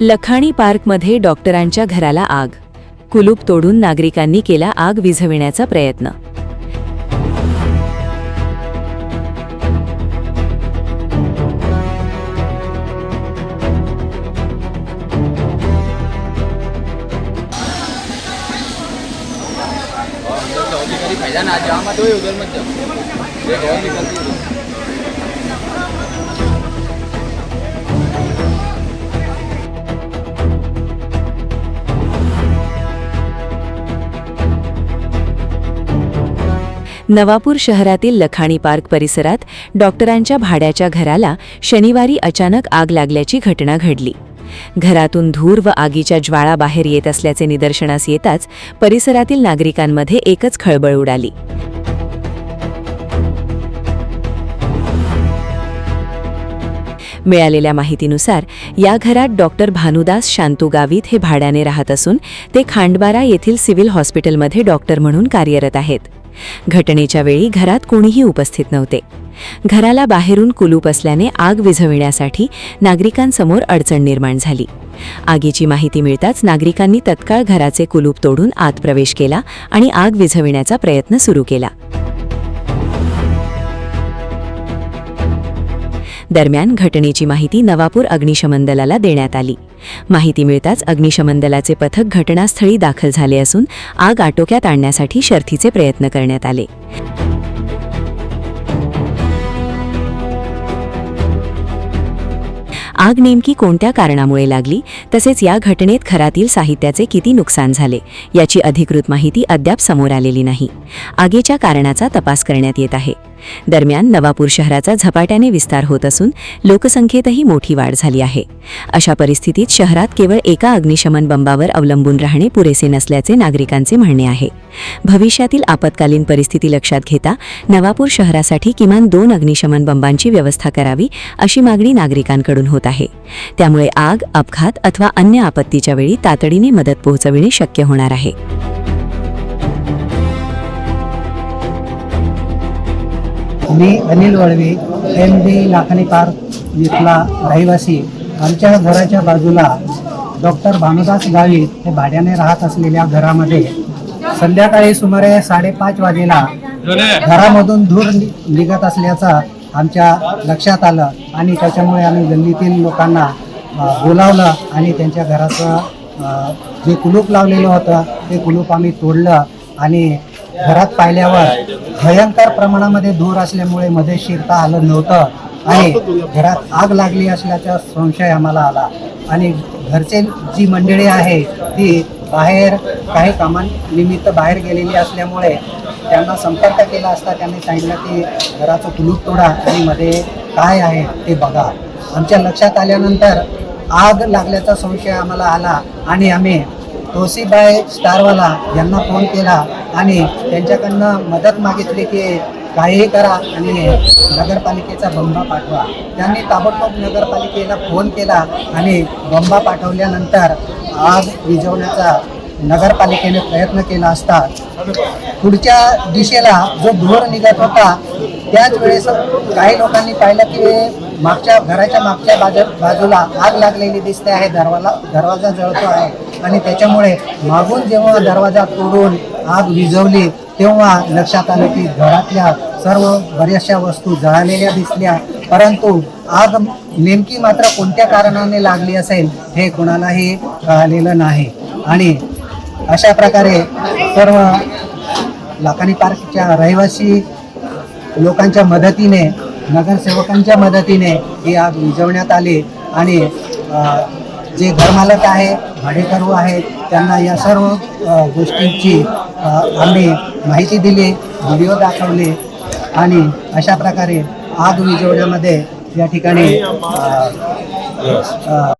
लखानी पार्कमध्ये डॉक्टरांच्या घराला आग. कुलूप तोडून नागरिकांनी केला आग विझविण्याचा प्रयत्न. नवापूर शहरातील लखानी पार्क परिसरात डॉक्टरांच्या भाड्याच्या घराला शनिवारी अचानक आग लागल्याची घटना घडली. घरातून धूर व आगीच्या ज्वाळा बाहेर येत असल्याचे निदर्शनास येताच परिसरातील नागरिकांमध्ये एकच खळबळ उडाली. मिळालेल्या माहितीनुसार या घरात डॉक्टर भानुदास शांतू गावित हे भाड्याने राहत असून ते खांडबारा येथील सिव्हिल हॉस्पिटलमध्ये डॉक्टर म्हणून कार्यरत आहेत. घटनेच्या वेळी घरात कोणीही उपस्थित नव्हते. घराला बाहेरून कुलूप असल्याने आग विझविण्यासाठी नागरिकांसमोर अडचण निर्माण झाली. आगीची माहिती मिळताच नागरिकांनी तत्काळ घराचे कुलूप तोडून आत प्रवेश केला आणि आग विझविण्याचा प्रयत्न सुरू केला. दरम्यान घटनेची माहिती नवापूर अग्निशमन दलाला देण्यात आली. माहिती मिळताच अग्निशमन दलाचे पथक घटनास्थळी दाखल झाले असून आग आटोक्यात आणण्यासाठी शर्थीचे प्रयत्न करण्यात आले. आग नेमकी कोणत्या कारणामुळे लागली तसेच या घटनेत घरातील साहित्याचे किती नुकसान झाले याची अधिकृत माहिती अद्याप समोर आलेली नाही. आगीच्या कारणाचा तपास करण्यात येत आहे. दरम्यान नवापूर शहराचा झपाट्याने विस्तार होत असून लोकसंख्येतही मोठी वाढ झाली आहे. अशा परिस्थितीत शहरात केवळ एका अग्निशमन बंबावर अवलंबून राहणे पुरेसे नसल्याचे नागरिकांचे म्हणणे आहे. भविष्यातील आपत्कालीन परिस्थिती लक्षात घेता नवापूर शहरासाठी किमान 2 अग्निशमन बंबांची व्यवस्था करावी अशी मागणी नागरिकांकडून होत आहे. त्यामुळे आग, अपघात अथवा अन्य आपत्तीच्या वेळी तातडीने मदत पोहोचविणे शक्य होणार आहे. मी अनिल वळवे, MD लाखानी पार्क इथला रहिवासी. आमच्या घराच्या बाजूला डॉक्टर भानुदास गावित हे भाड्याने राहत असलेल्या घरामध्ये संध्याकाळी सुमारे 5:30 वाजेला घरामधून धूर निघत असल्याचं आमच्या लक्षात आलं आणि त्याच्यामुळे आम्ही गल्लीतील लोकांना बोलावलं आणि त्यांच्या घराचं जे कुलूप लावलेलं होतं ते कुलूप आम्ही तोडलं आणि घरात पाहिल्यावर भयंकर प्रमाणामध्ये धूर असल्यामुळे मध्ये शिरता आलं नव्हतं आणि घरात आग लागली असल्याचा संशय आम्हाला आला. आणि घरचे जी मंडळी आहे ती बाहेर काही कामानिमित्त बाहेर गेलेली असल्यामुळे त्यांना संपर्क केला असता त्यांनी सांगितलं की घराचं कुलूप तोडा आणि मध्ये काय आहे ते बघा. आमच्या लक्षात आल्यानंतर आग लागल्याचा संशय आम्हाला आला आणि आम्ही तोसीबाई स्टारवाला यांना फोन केला आणि त्यांच्याकडनं मदत मागितली की काहीही करा आणि नगरपालिकेचा बंबा पाठवा. त्यांनी ताबडतोब नगरपालिकेला फोन केला आणि बंबा पाठवल्यानंतर आग विझवण्याचा नगरपालिकेने प्रयत्न केला असता पुढच्या दिशेला जो धूर निघत होता त्याच वेळेस काही लोकांनी पाहिलं की घराच्या मागच्या बाजूला आग लागलेली दिसते आहे. दरवाजा जळतो आहे आणि त्याच्यामुळे मागून जेव्हा दरवाजा तोडून आग विझवली तेव्हा लक्षात आलं की घरातल्या सर्व बऱ्याचशा वस्तू जळालेल्या दिसल्या. परंतु आग नेमकी मात्र कोणत्या कारणाने लागली असेल हे कोणालाही कळालेलं नाही. आणि अशा प्रकारे सर्व लाखानी पार्कच्या रहिवासी लोकांच्या मदतीने, नगरसेवकांच्या मदतीने ही आग विझवण्यात आली आणि जे घरमालक आहे, भाडेकरू आहेत त्यांना या सर्व गोष्टींची आम्ही माहिती दिली, व्हिडिओ दाखवले आणि अशा प्रकारे आग विझवण्यामध्ये या ठिकाणी